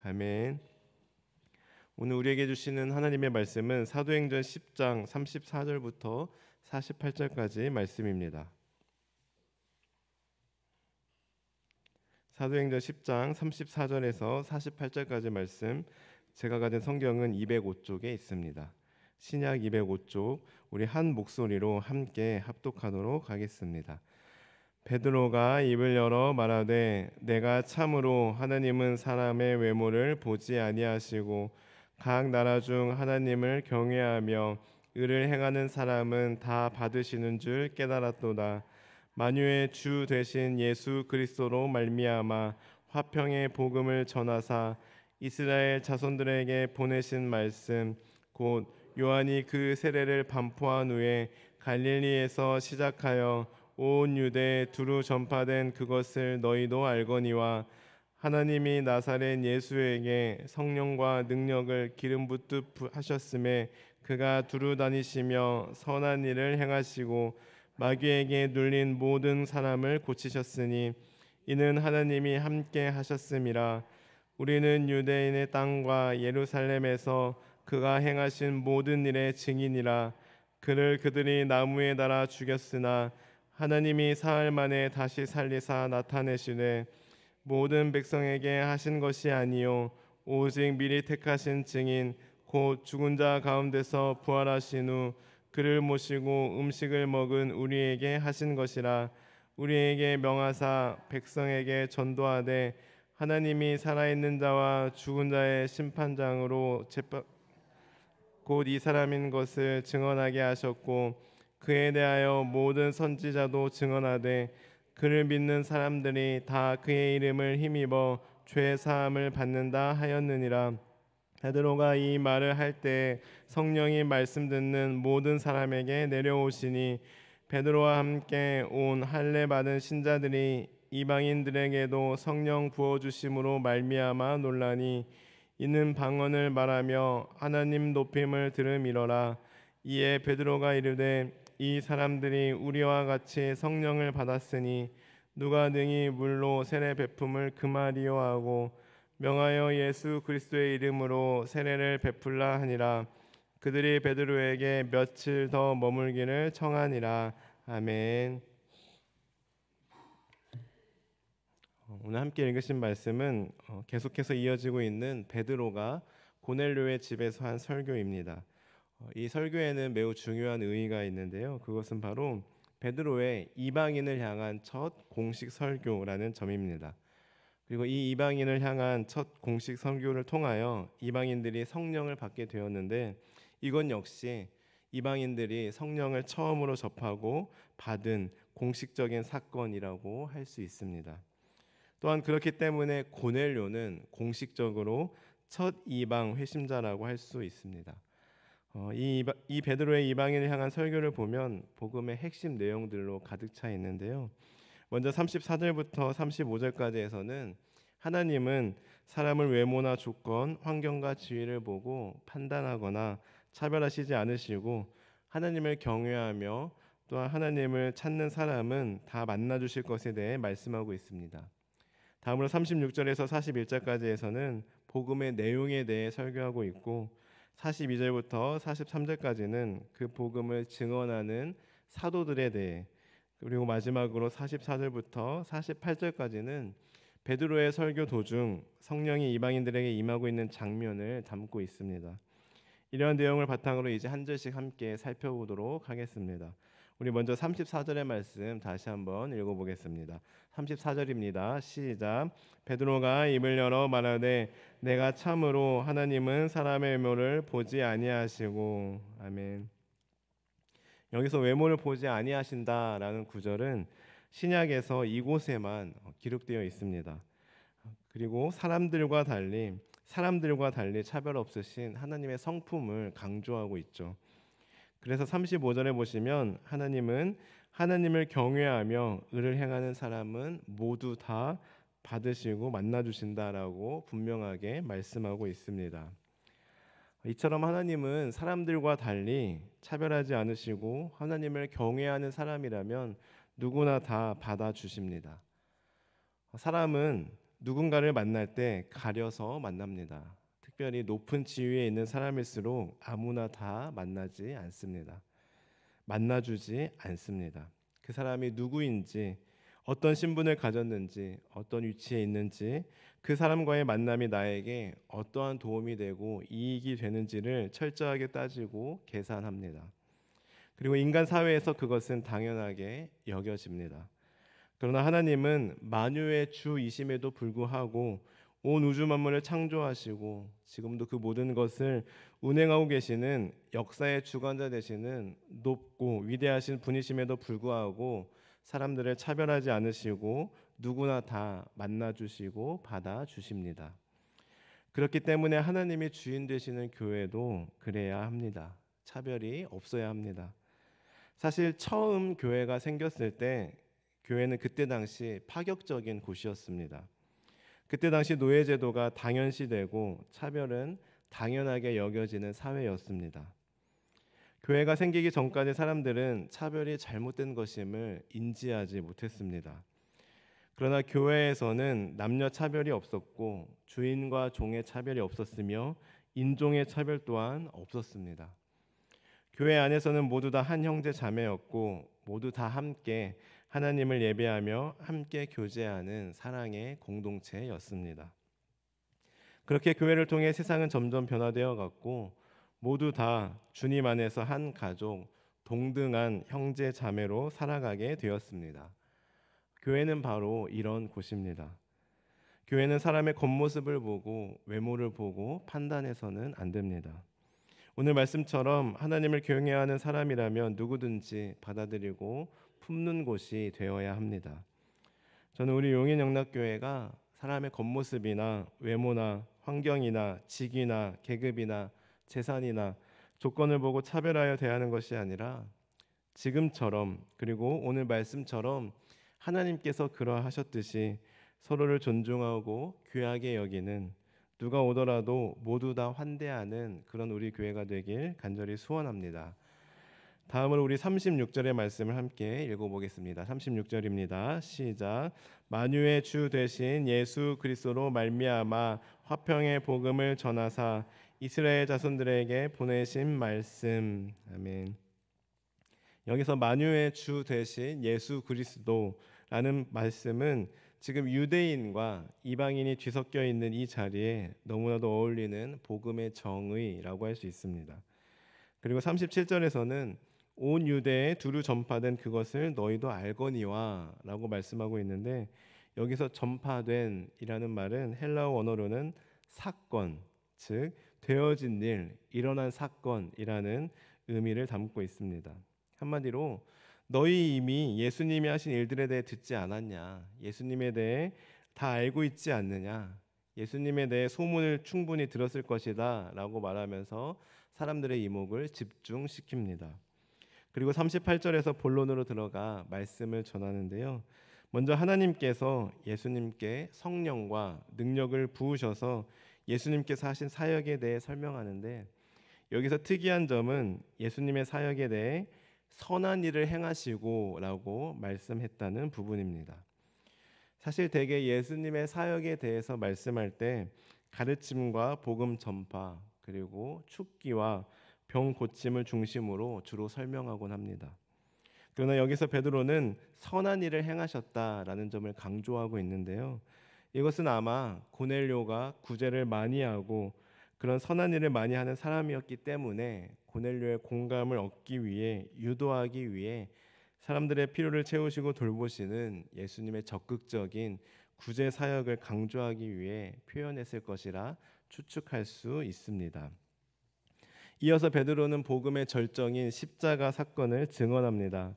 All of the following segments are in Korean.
아멘. 오늘 우리에게 주시는 하나님의 말씀은 사도행전 10장 34절부터 48절까지 말씀입니다. 사도행전 10장 34절에서 48절까지 말씀, 제가 가진 성경은 205쪽에 있습니다. 신약 205쪽, 우리 한 목소리로 함께 합독하도록 하겠습니다. 베드로가 입을 열어 말하되 내가 참으로 하나님은 사람의 외모를 보지 아니하시고 각 나라 중 하나님을 경외하며 의를 행하는 사람은 다 받으시는 줄 깨달았도다. 만유의 주 되신 예수 그리스도로 말미암아 화평의 복음을 전하사 이스라엘 자손들에게 보내신 말씀 곧 요한이 그 세례를 반포한 후에 갈릴리에서 시작하여 온 유대에 두루 전파된 그것을 너희도 알거니와 하나님이 나사렛 예수에게 성령과 능력을 기름 붓듯 하셨음에 그가 두루 다니시며 선한 일을 행하시고 마귀에게 눌린 모든 사람을 고치셨으니 이는 하나님이 함께 하셨음이라. 우리는 유대인의 땅과 예루살렘에서 그가 행하신 모든 일의 증인이라. 그를 그들이 나무에 달아 죽였으나 하나님이 사흘 만에 다시 살리사 나타내시되 모든 백성에게 하신 것이 아니요 오직 미리 택하신 증인 곧 죽은 자 가운데서 부활하신 후 그를 모시고 음식을 먹은 우리에게 하신 것이라. 우리에게 명하사 백성에게 전도하되 하나님이 살아있는 자와 죽은 자의 심판장으로 곧 이 사람인 것을 증언하게 하셨고 그에 대하여 모든 선지자도 증언하되 그를 믿는 사람들이 다 그의 이름을 힘입어 죄 사함을 받는다 하였느니라. 베드로가 이 말을 할 때 성령이 말씀 듣는 모든 사람에게 내려오시니 베드로와 함께 온 할례 받은 신자들이 이방인들에게도 성령 부어 주심으로 말미암아 놀라니 이는 방언을 말하며 하나님 높임을 들음이러라. 이에 베드로가 이르되 이 사람들이 우리와 같이 성령을 받았으니 누가 능히 물로 세례 베품을 금하리요 하고 명하여 예수 그리스도의 이름으로 세례를 베풀라 하니라. 그들이 베드로에게 며칠 더 머물기를 청하니라. 아멘. 오늘 함께 읽으신 말씀은 계속해서 이어지고 있는 베드로가 고넬료의 집에서 한 설교입니다. 이 설교에는 매우 중요한 의의가 있는데요. 그것은 바로 베드로의 이방인을 향한 첫 공식 설교라는 점입니다. 그리고 이 이방인을 향한 첫 공식 설교를 통하여 이방인들이 성령을 받게 되었는데 이건 역시 이방인들이 성령을 처음으로 접하고 받은 공식적인 사건이라고 할 수 있습니다. 또한 그렇기 때문에 고넬료는 공식적으로 첫 이방 회심자라고 할 수 있습니다. 이 베드로의 이방인을 향한 설교를 보면 복음의 핵심 내용들로 가득 차 있는데요. 먼저 34절부터 35절까지에서는 하나님은 사람을 외모나 조건, 환경과 지위를 보고 판단하거나 차별하시지 않으시고 하나님을 경외하며 또한 하나님을 찾는 사람은 다 만나주실 것에 대해 말씀하고 있습니다. 다음으로 36절에서 41절까지에서는 복음의 내용에 대해 설교하고 있고 42절부터 43절까지는 그 복음을 증언하는 사도들에 대해, 그리고 마지막으로 44절부터 48절까지는 베드로의 설교 도중 성령이 이방인들에게 임하고 있는 장면을 담고 있습니다. 이러한 내용을 바탕으로 이제 한 절씩 함께 살펴보도록 하겠습니다. 우리 먼저 34절의 말씀 다시 한번 읽어보겠습니다. 34절입니다. 시작. 베드로가 입을 열어 말하되 내가 참으로 하나님은 사람의 외모를 보지 아니하시고. 아멘. 여기서 외모를 보지 아니하신다라는 구절은 신약에서 이곳에만 기록되어 있습니다. 그리고 사람들과 달리 차별 없으신 하나님의 성품을 강조하고 있죠. 그래서 35절에 보시면 하나님은 하나님을 경외하며 의를 행하는 사람은 모두 다 받으시고 만나주신다라고 분명하게 말씀하고 있습니다. 이처럼 하나님은 사람들과 달리 차별하지 않으시고 하나님을 경외하는 사람이라면 누구나 다 받아주십니다. 사람은 누군가를 만날 때 가려서 만납니다. 특별히 높은 지위에 있는 사람일수록 아무나 다 만나지 않습니다. 만나주지 않습니다. 그 사람이 누구인지, 어떤 신분을 가졌는지, 어떤 위치에 있는지, 그 사람과의 만남이 나에게 어떠한 도움이 되고 이익이 되는지를 철저하게 따지고 계산합니다. 그리고 인간 사회에서 그것은 당연하게 여겨집니다. 그러나 하나님은 만유의 주이심에도 불구하고 온 우주 만물을 창조하시고 지금도 그 모든 것을 운행하고 계시는 역사의 주관자 되시는 높고 위대하신 분이심에도 불구하고 사람들을 차별하지 않으시고 누구나 다 만나주시고 받아주십니다. 그렇기 때문에 하나님이 주인 되시는 교회도 그래야 합니다. 차별이 없어야 합니다. 사실 처음 교회가 생겼을 때 교회는 그때 당시 파격적인 곳이었습니다. 그때 당시 노예제도가 당연시되고 차별은 당연하게 여겨지는 사회였습니다. 교회가 생기기 전까지 사람들은 차별이 잘못된 것임을 인지하지 못했습니다. 그러나 교회에서는 남녀 차별이 없었고 주인과 종의 차별이 없었으며 인종의 차별 또한 없었습니다. 교회 안에서는 모두 다 한 형제 자매였고 모두 다 함께 하나님을 예배하며 함께 교제하는 사랑의 공동체였습니다. 그렇게 교회를 통해 세상은 점점 변화되어 갔고 모두 다 주님 안에서 한 가족, 동등한 형제 자매로 살아가게 되었습니다. 교회는 바로 이런 곳입니다. 교회는 사람의 겉모습을 보고 외모를 보고 판단해서는 안 됩니다. 오늘 말씀처럼 하나님을 경외하는 사람이라면 누구든지 받아들이고 품는 곳이 되어야 합니다. 저는 우리 용인영락교회가 사람의 겉모습이나 외모나 환경이나 직위나 계급이나 재산이나 조건을 보고 차별하여 대하는 것이 아니라 지금처럼 그리고 오늘 말씀처럼 하나님께서 그러하셨듯이 서로를 존중하고 귀하게 여기는 누가 오더라도 모두 다 환대하는 그런 우리 교회가 되길 간절히 소원합니다. 다음으로 우리 36절의 말씀을 함께 읽어보겠습니다. 36절입니다. 시작. 만유의 주 되신 예수 그리스도로 말미암아 화평의 복음을 전하사 이스라엘 자손들에게 보내신 말씀. 아멘. 여기서 만유의 주 되신 예수 그리스도라는 말씀은 지금 유대인과 이방인이 뒤섞여 있는 이 자리에 너무나도 어울리는 복음의 정의라고 할 수 있습니다. 그리고 37절에서는 온 유대에 두루 전파된 그것을 너희도 알거니와 라고 말씀하고 있는데 여기서 전파된 이라는 말은 헬라어 원어로는 사건, 즉 되어진 일, 일어난 사건이라는 의미를 담고 있습니다. 한마디로 너희 이미 예수님이 하신 일들에 대해 듣지 않았냐? 예수님에 대해 다 알고 있지 않느냐? 예수님에 대해 소문을 충분히 들었을 것이다 라고 말하면서 사람들의 이목을 집중시킵니다. 그리고 38절에서 본론으로 들어가 말씀을 전하는데요. 먼저 하나님께서 예수님께 성령과 능력을 부으셔서 예수님께서 하신 사역에 대해 설명하는데 여기서 특이한 점은 예수님의 사역에 대해 선한 일을 행하시고 라고 말씀했다는 부분입니다. 사실 대개 예수님의 사역에 대해서 말씀할 때 가르침과 복음 전파 그리고 축기와 병 고침을 중심으로 주로 설명하곤 합니다. 그러나 여기서 베드로는 선한 일을 행하셨다라는 점을 강조하고 있는데요. 이것은 아마 고넬료가 구제를 많이 하고 그런 선한 일을 많이 하는 사람이었기 때문에 고넬료의 공감을 얻기 위해 유도하기 위해 사람들의 필요를 채우시고 돌보시는 예수님의 적극적인 구제 사역을 강조하기 위해 표현했을 것이라 추측할 수 있습니다. 이어서 베드로는 복음의 절정인 십자가 사건을 증언합니다.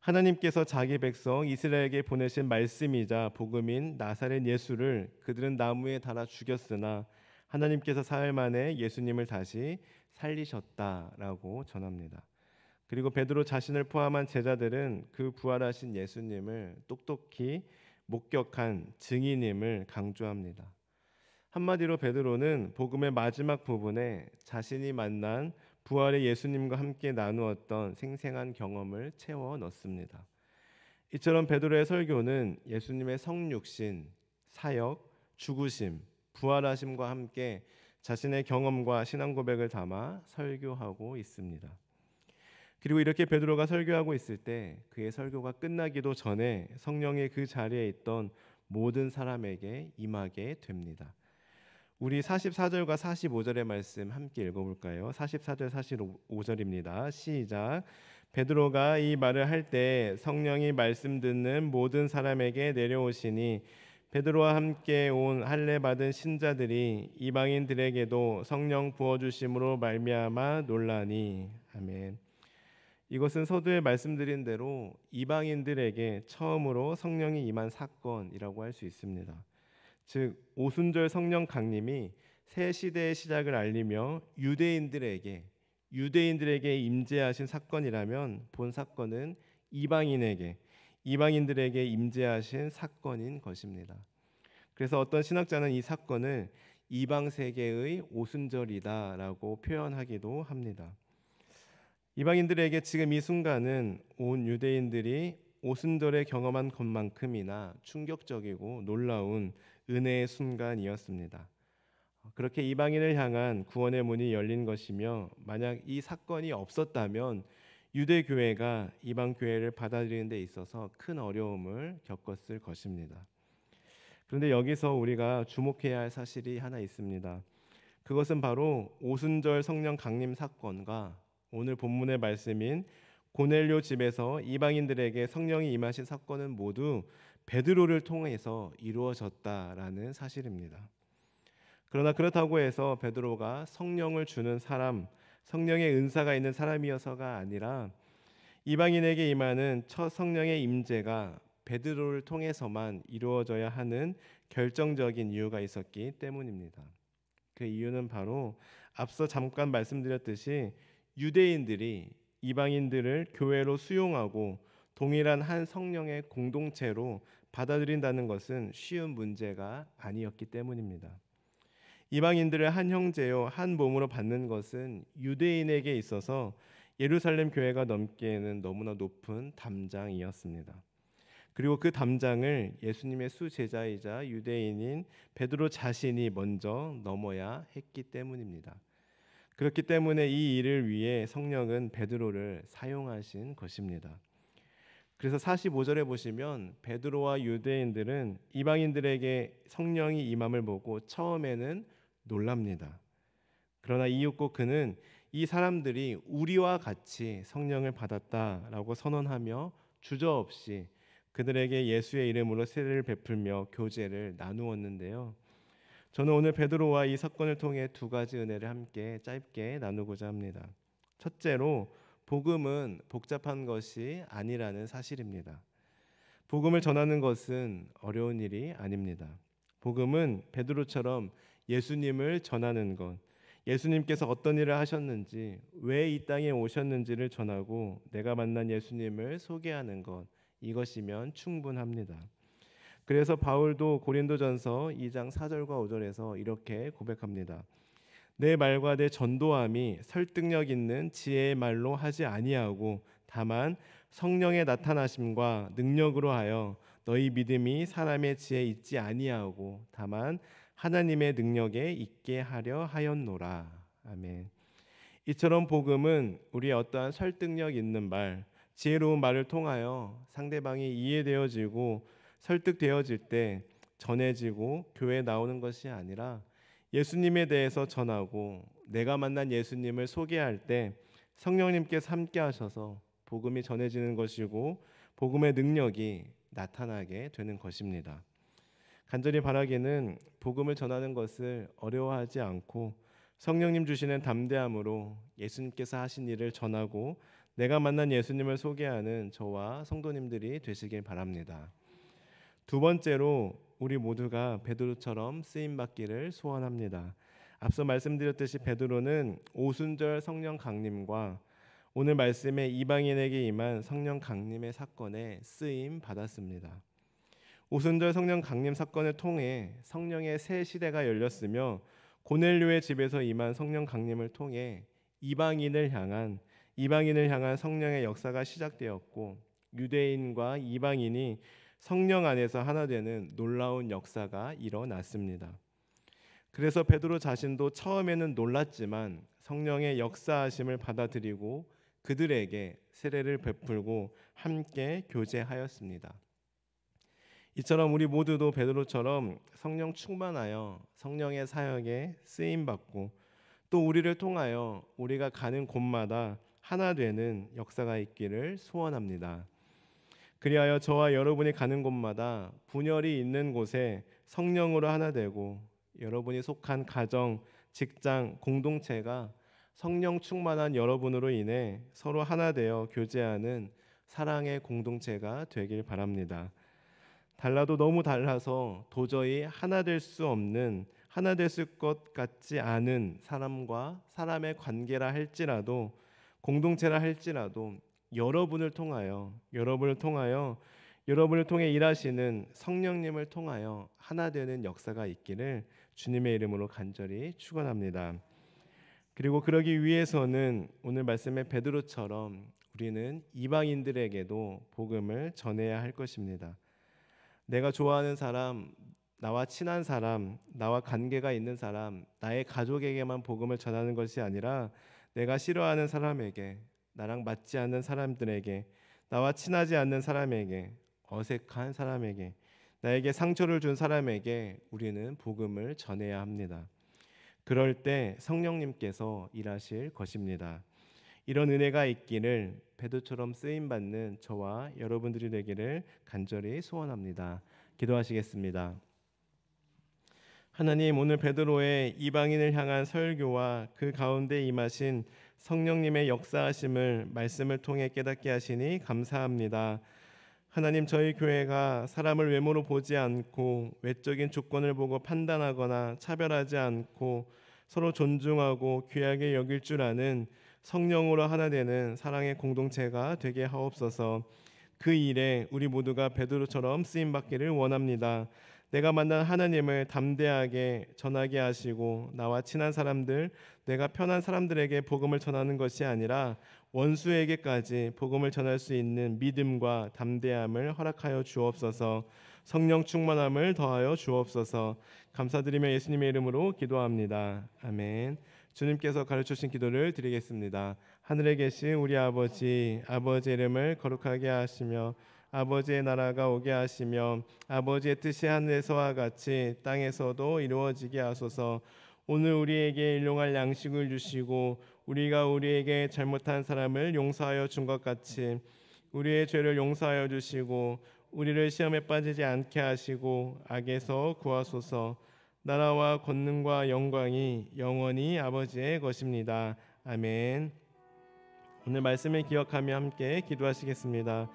하나님께서 자기 백성 이스라엘에게 보내신 말씀이자 복음인 나사렛 예수를 그들은 나무에 달아 죽였으나 하나님께서 사흘 만에 예수님을 다시 살리셨다라고 전합니다. 그리고 베드로 자신을 포함한 제자들은 그 부활하신 예수님을 똑똑히 목격한 증인임을 강조합니다. 한마디로 베드로는 복음의 마지막 부분에 자신이 만난 부활의 예수님과 함께 나누었던 생생한 경험을 채워 넣습니다. 이처럼 베드로의 설교는 예수님의 성육신, 사역, 죽으심, 부활하심과 함께 자신의 경험과 신앙 고백을 담아 설교하고 있습니다. 그리고 이렇게 베드로가 설교하고 있을 때 그의 설교가 끝나기도 전에 성령이 그 자리에 있던 모든 사람에게 임하게 됩니다. 우리 44절과 45절의 말씀 함께 읽어볼까요? 44절 45절입니다. 시작. 베드로가 이 말을 할 때 성령이 말씀 듣는 모든 사람에게 내려오시니 베드로와 함께 온 할례 받은 신자들이 이방인들에게도 성령 부어 주심으로 말미암아 놀라니. 아멘. 이것은 서두에 말씀드린 대로 이방인들에게 처음으로 성령이 임한 사건이라고 할 수 있습니다. 즉 오순절 성령 강림이 새 시대의 시작을 알리며 유대인들에게 임재하신 사건이라면 본 사건은 이방인들에게 임재하신 사건인 것입니다. 그래서 어떤 신학자는 이 사건을 이방 세계의 오순절이다라고 표현하기도 합니다. 이방인들에게 지금 이 순간은 온 유대인들이 오순절에 경험한 것만큼이나 충격적이고 놀라운 은혜의 순간이었습니다. 그렇게 이방인을 향한 구원의 문이 열린 것이며 만약 이 사건이 없었다면 유대 교회가 이방 교회를 받아들이는 데 있어서 큰 어려움을 겪었을 것입니다. 그런데 여기서 우리가 주목해야 할 사실이 하나 있습니다. 그것은 바로 오순절 성령 강림 사건과 오늘 본문의 말씀인 고넬료 집에서 이방인들에게 성령이 임하신 사건은 모두 베드로를 통해서 이루어졌다라는 사실입니다. 그러나 그렇다고 해서 베드로가 성령을 주는 사람, 성령의 은사가 있는 사람이어서가 아니라 이방인에게 임하는 첫 성령의 임재가 베드로를 통해서만 이루어져야 하는 결정적인 이유가 있었기 때문입니다. 그 이유는 바로 앞서 잠깐 말씀드렸듯이 유대인들이 이방인들을 교회로 수용하고 동일한 한 성령의 공동체로 받아들인다는 것은 쉬운 문제가 아니었기 때문입니다. 이방인들을 한 형제요 한 몸으로 받는 것은 유대인에게 있어서 예루살렘 교회가 넘기에는 너무나 높은 담장이었습니다. 그리고 그 담장을 예수님의 수제자이자 유대인인 베드로 자신이 먼저 넘어야 했기 때문입니다. 그렇기 때문에 이 일을 위해 성령은 베드로를 사용하신 것입니다. 그래서 45절에 보시면 베드로와 유대인들은 이방인들에게 성령이 임함을 보고 처음에는 놀랍니다. 그러나 이윽고 그는 이 사람들이 우리와 같이 성령을 받았다라고 선언하며 주저없이 그들에게 예수의 이름으로 세례를 베풀며 교제를 나누었는데요. 저는 오늘 베드로와 이 사건을 통해 두 가지 은혜를 함께 짧게 나누고자 합니다. 첫째로 복음은 복잡한 것이 아니라는 사실입니다. 복음을 전하는 것은 어려운 일이 아닙니다. 복음은 베드로처럼 예수님을 전하는 것, 예수님께서 어떤 일을 하셨는지, 왜 이 땅에 오셨는지를 전하고 내가 만난 예수님을 소개하는 것, 이것이면 충분합니다. 그래서 바울도 고린도전서 2장 4절과 5절에서 이렇게 고백합니다. 내 말과 내 전도함이 설득력 있는 지혜의 말로 하지 아니하고 다만 성령의 나타나심과 능력으로 하여 너희 믿음이 사람의 지혜에 있지 아니하고 다만 하나님의 능력에 있게 하려 하였노라. 아멘. 이처럼 복음은 우리의 어떠한 설득력 있는 말, 지혜로운 말을 통하여 상대방이 이해되어지고 설득되어질 때 전해지고 교회에 나오는 것이 아니라 예수님에 대해서 전하고 내가 만난 예수님을 소개할 때 성령님께서 함께 하셔서 복음이 전해지는 것이고 복음의 능력이 나타나게 되는 것입니다. 간절히 바라기는 복음을 전하는 것을 어려워하지 않고 성령님 주시는 담대함으로 예수님께서 하신 일을 전하고 내가 만난 예수님을 소개하는 저와 성도님들이 되시길 바랍니다. 두 번째로 우리 모두가 베드로처럼 쓰임 받기를 소원합니다. 앞서 말씀드렸듯이 베드로는 오순절 성령 강림과 오늘 말씀에 이방인에게 임한 성령 강림의 사건에 쓰임 받았습니다. 오순절 성령 강림 사건을 통해 성령의 새 시대가 열렸으며 고넬료의 집에서 임한 성령 강림을 통해 이방인을 향한 성령의 역사가 시작되었고 유대인과 이방인이 성령 안에서 하나 되는 놀라운 역사가 일어났습니다. 그래서 베드로 자신도 처음에는 놀랐지만 성령의 역사하심을 받아들이고 그들에게 세례를 베풀고 함께 교제하였습니다. 이처럼 우리 모두도 베드로처럼 성령 충만하여 성령의 사역에 쓰임 받고 또 우리를 통하여 우리가 가는 곳마다 하나 되는 역사가 있기를 소원합니다. 그리하여 저와 여러분이 가는 곳마다 분열이 있는 곳에 성령으로 하나 되고 여러분이 속한 가정, 직장, 공동체가 성령 충만한 여러분으로 인해 서로 하나 되어 교제하는 사랑의 공동체가 되길 바랍니다. 달라도 너무 달라서 도저히 하나 될 수 없는, 하나 됐을 것 같지 않은 사람과 사람의 관계라 할지라도, 공동체라 할지라도 여러분을 통하여 여러분을 통해 일하시는 성령님을 통하여 하나 되는 역사가 있기를 주님의 이름으로 간절히 축원합니다. 그리고 그러기 위해서는 오늘 말씀의 베드로처럼 우리는 이방인들에게도 복음을 전해야 할 것입니다. 내가 좋아하는 사람, 나와 친한 사람, 나와 관계가 있는 사람, 나의 가족에게만 복음을 전하는 것이 아니라 내가 싫어하는 사람에게, 나랑 맞지 않는 사람들에게, 나와 친하지 않는 사람에게, 어색한 사람에게, 나에게 상처를 준 사람에게 우리는 복음을 전해야 합니다. 그럴 때 성령님께서 일하실 것입니다. 이런 은혜가 있기를 베드로처럼 쓰임 받는 저와 여러분들이 되기를 간절히 소원합니다. 기도하시겠습니다. 하나님, 오늘 베드로의 이방인을 향한 설교와 그 가운데 임하신 성령님의 역사하심을 말씀을 통해 깨닫게 하시니 감사합니다. 하나님, 저희 교회가 사람을 외모로 보지 않고 외적인 조건을 보고 판단하거나 차별하지 않고 서로 존중하고 귀하게 여길 줄 아는 성령으로 하나 되는 사랑의 공동체가 되게 하옵소서. 그 일에 우리 모두가 베드로처럼 쓰임 받기를 원합니다. 내가 만난 하나님을 담대하게 전하게 하시고 나와 친한 사람들, 내가 편한 사람들에게 복음을 전하는 것이 아니라 원수에게까지 복음을 전할 수 있는 믿음과 담대함을 허락하여 주옵소서. 성령 충만함을 더하여 주옵소서. 감사드리며 예수님의 이름으로 기도합니다. 아멘. 주님께서 가르쳐주신 기도를 드리겠습니다. 하늘에 계신 우리 아버지, 아버지의 이름을 거룩하게 하시며 아버지의 나라가 오게 하시며 아버지의 뜻이 하늘에서와 같이 땅에서도 이루어지게 하소서. 오늘 우리에게 일용할 양식을 주시고 우리가 우리에게 잘못한 사람을 용서하여 준 것 같이 우리의 죄를 용서하여 주시고 우리를 시험에 빠지지 않게 하시고 악에서 구하소서. 나라와 권능과 영광이 영원히 아버지의 것입니다. 아멘. 오늘 말씀을 기억하며 함께 기도하시겠습니다.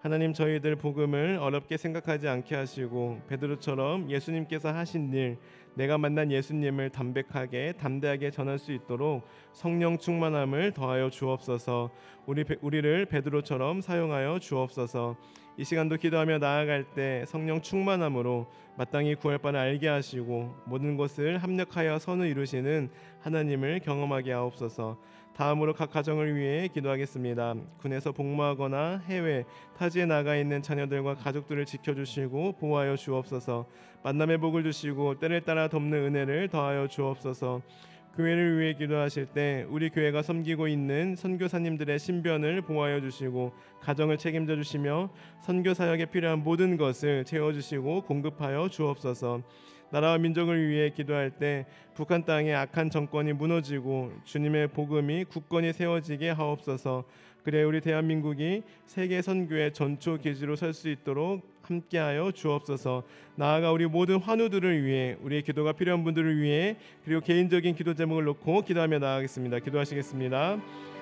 하나님, 저희들 복음을 어렵게 생각하지 않게 하시고 베드로처럼 예수님께서 하신 일, 내가 만난 예수님을 담백하게 담대하게 전할 수 있도록 성령 충만함을 더하여 주옵소서. 우리를 베드로처럼 사용하여 주옵소서. 이 시간도 기도하며 나아갈 때 성령 충만함으로 마땅히 구할 바를 알게 하시고 모든 것을 합력하여 선을 이루시는 하나님을 경험하게 하옵소서. 다음으로 각 가정을 위해 기도하겠습니다. 군에서 복무하거나 해외 타지에 나가 있는 자녀들과 가족들을 지켜주시고 보호하여 주옵소서. 만남의 복을 주시고 때를 따라 돕는 은혜를 더하여 주옵소서. 교회를 위해 기도하실 때 우리 교회가 섬기고 있는 선교사님들의 신변을 보호하여 주시고 가정을 책임져 주시며 선교 사역에 필요한 모든 것을 채워주시고 공급하여 주옵소서. 나라와 민족을 위해 기도할 때 북한 땅의 악한 정권이 무너지고 주님의 복음이 굳건히 세워지게 하옵소서. 그래 우리 대한민국이 세계 선교의 전초 기지로 설 수 있도록 함께하여 주옵소서. 나아가 우리 모든 환우들을 위해, 우리의 기도가 필요한 분들을 위해, 그리고 개인적인 기도 제목을 놓고 기도하며 나아가겠습니다. 기도하시겠습니다.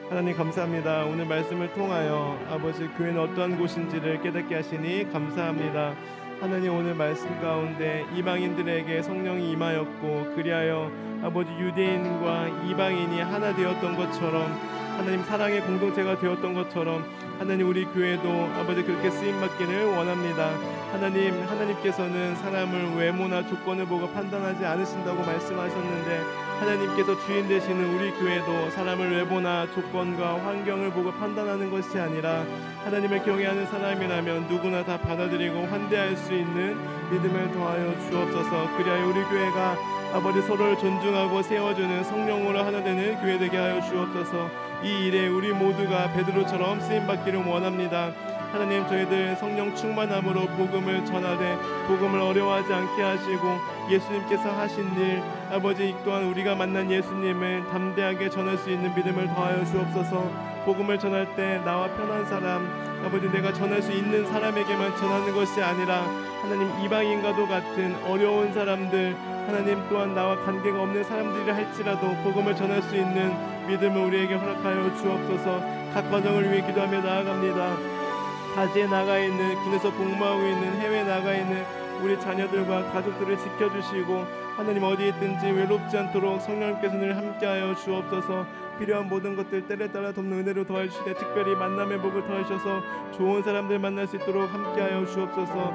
하나님 감사합니다. 오늘 말씀을 통하여 아버지 교회는 어떠한 곳인지를 깨닫게 하시니 감사합니다. 하나님, 오늘 말씀 가운데 이방인들에게 성령이 임하였고 그리하여 아버지 유대인과 이방인이 하나 되었던 것처럼, 하나님 사랑의 공동체가 되었던 것처럼 하나님 우리 교회도 아버지 그렇게 쓰임받기를 원합니다. 하나님께서는 사람을 외모나 조건을 보고 판단하지 않으신다고 말씀하셨는데 하나님께서 주인 되시는 우리 교회도 사람을 외모나 조건과 환경을 보고 판단하는 것이 아니라 하나님을 경외하는 사람이라면 누구나 다 받아들이고 환대할 수 있는 믿음을 더하여 주옵소서. 그리하여 우리 교회가 아버지 서로를 존중하고 세워주는 성령으로 하나 되는 교회 되게 하여 주옵소서. 이 일에 우리 모두가 베드로처럼 쓰임받기를 원합니다. 하나님, 저희들 성령 충만함으로 복음을 전하되 복음을 어려워하지 않게 하시고 예수님께서 하신 일, 아버지 또한 우리가 만난 예수님을 담대하게 전할 수 있는 믿음을 더하여 주옵소서. 복음을 전할 때 나와 편한 사람, 아버지 내가 전할 수 있는 사람에게만 전하는 것이 아니라 하나님 이방인과도 같은 어려운 사람들, 하나님 또한 나와 관계가 없는 사람들이 할지라도 복음을 전할 수 있는 믿음을 우리에게 허락하여 주옵소서. 각 가정을 위해 기도하며 나아갑니다. 타지에 나가 있는, 군에서 복무하고 있는, 해외에 나가 있는 우리 자녀들과 가족들을 지켜주시고 하나님 어디에 있든지 외롭지 않도록 성령님께서 늘 함께하여 주옵소서. 필요한 모든 것들 때를 따라 돕는 은혜로 더해주시되 특별히 만남의 복을 더하셔서 좋은 사람들 만날 수 있도록 함께하여 주옵소서.